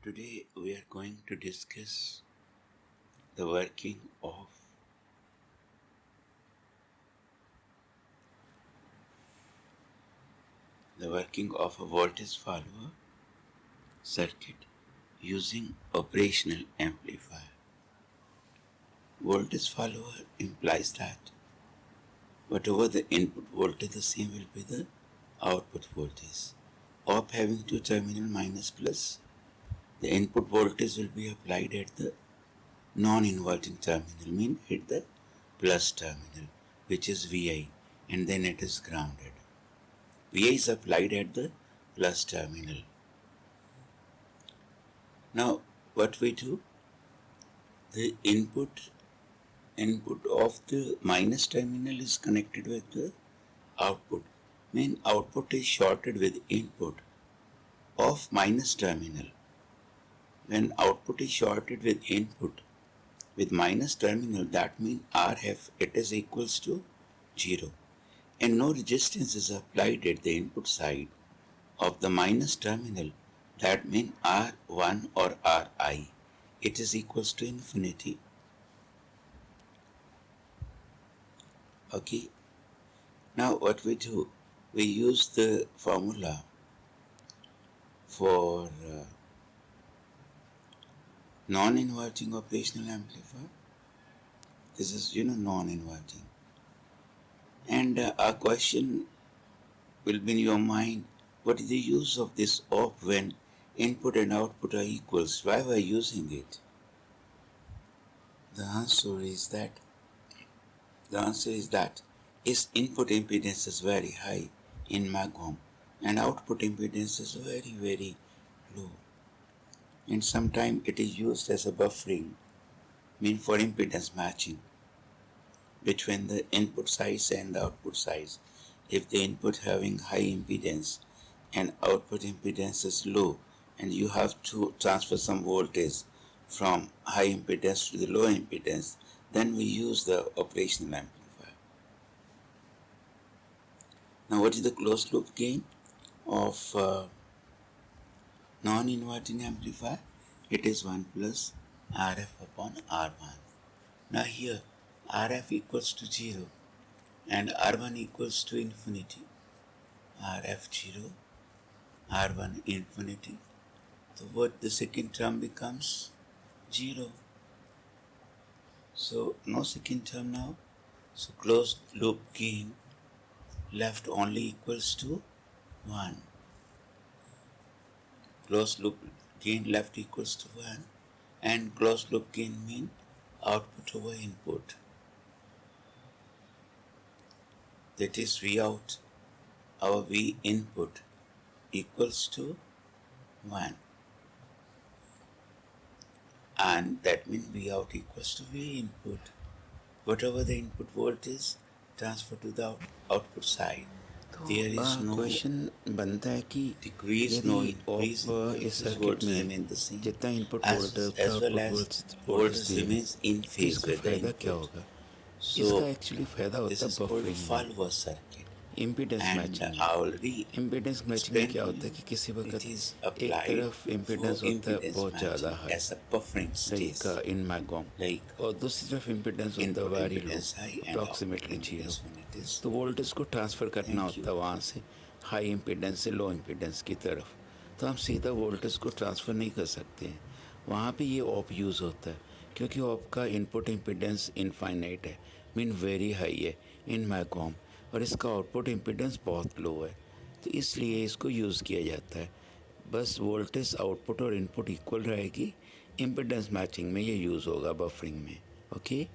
Today we are going to discuss the working of a voltage follower circuit using operational amplifier. Voltage follower implies that whatever the input voltage, the same will be the output voltage. Op having two terminal minus plus, the input voltage will be applied at the non-inverting terminal, mean at the plus terminal, which is Vi, and then it is grounded. Vi is applied at the plus terminal. Now what we do, the input of the minus terminal is connected with the output, mean output is shorted with input of minus terminal. When output is shorted with input with minus terminal, that means Rf it is equals to 0, and no resistance is applied at the input side of the minus terminal. That means R1 or Ri it is equals to infinity. Okay, now what we do, we use the formula for non-inverting operational amplifier. This is non-inverting, and a question will be in your mind, what is the use of this op when input and output are equals? Why we are using it? The answer is that its input impedance is very high in Mag-Ohm and output impedance is very, very low. And sometimes it is used as a buffering, mean for impedance matching between the input size and the output size. If the input having high impedance and output impedance is low, and you have to transfer some voltage from high impedance to the low impedance, then we use the operational amplifier. Now what is the closed loop gain of non-inverting amplifier? It is 1 plus Rf upon R1. Now here Rf equals to 0 and R1 equals to infinity. Rf 0, R1 infinity. So what the second term becomes 0. So no second term now. So closed loop gain left only equals to 1. Closed loop gain left equals to 1, and closed loop gain mean output over input. That is V out, our V input equals to 1, and that means V out equals to V input. Whatever the input voltage transfer to the output side. There is no question बनता है कि decrease, no increase. इस circuit में जितना input voltage remains in phase with the फायदा क्या input. होगा? So इसका एक्चुअली फायदा this होता is है called buffering, follower circuit. Impedance And matching. already impedance matching में क्या होता है कि किसी वक्त it is एक applied तरफ इम्पीडेंस for होता है impedance बहुत ज़्यादा matching high, as a buffering stage, like in megohm, like और दूसरी तरफ इम्पीडेंस होता है input very low, impedance high and approximately output 0। impedance when it is. तो वोल्टेज को ट्रांसफ़र करना Thank you. होता है वहाँ से हाई इम्पीडेंस से लो इम्पीडेंस की तरफ। तो हम सीधा वोल्टेज को ट्रांसफ़र नहीं कर सकते हैं, वहाँ पे ये ऑप यूज़ होता है, क्योंकि ऑप का इनपुट इम्पीडेंस इनफाइनाइट है, मीन वेरी हाई है इन मैगोम, और इसका आउटपुट इम्पीडेंस बहुत लो है, तो इसलिए इसको यूज़ किया जाता है। बस वोल्टेज आउटपुट और इनपुट इक्वल रहेगी, इम्पीडेंस मैचिंग में ये यूज़ होगा बफरिंग में। ओके।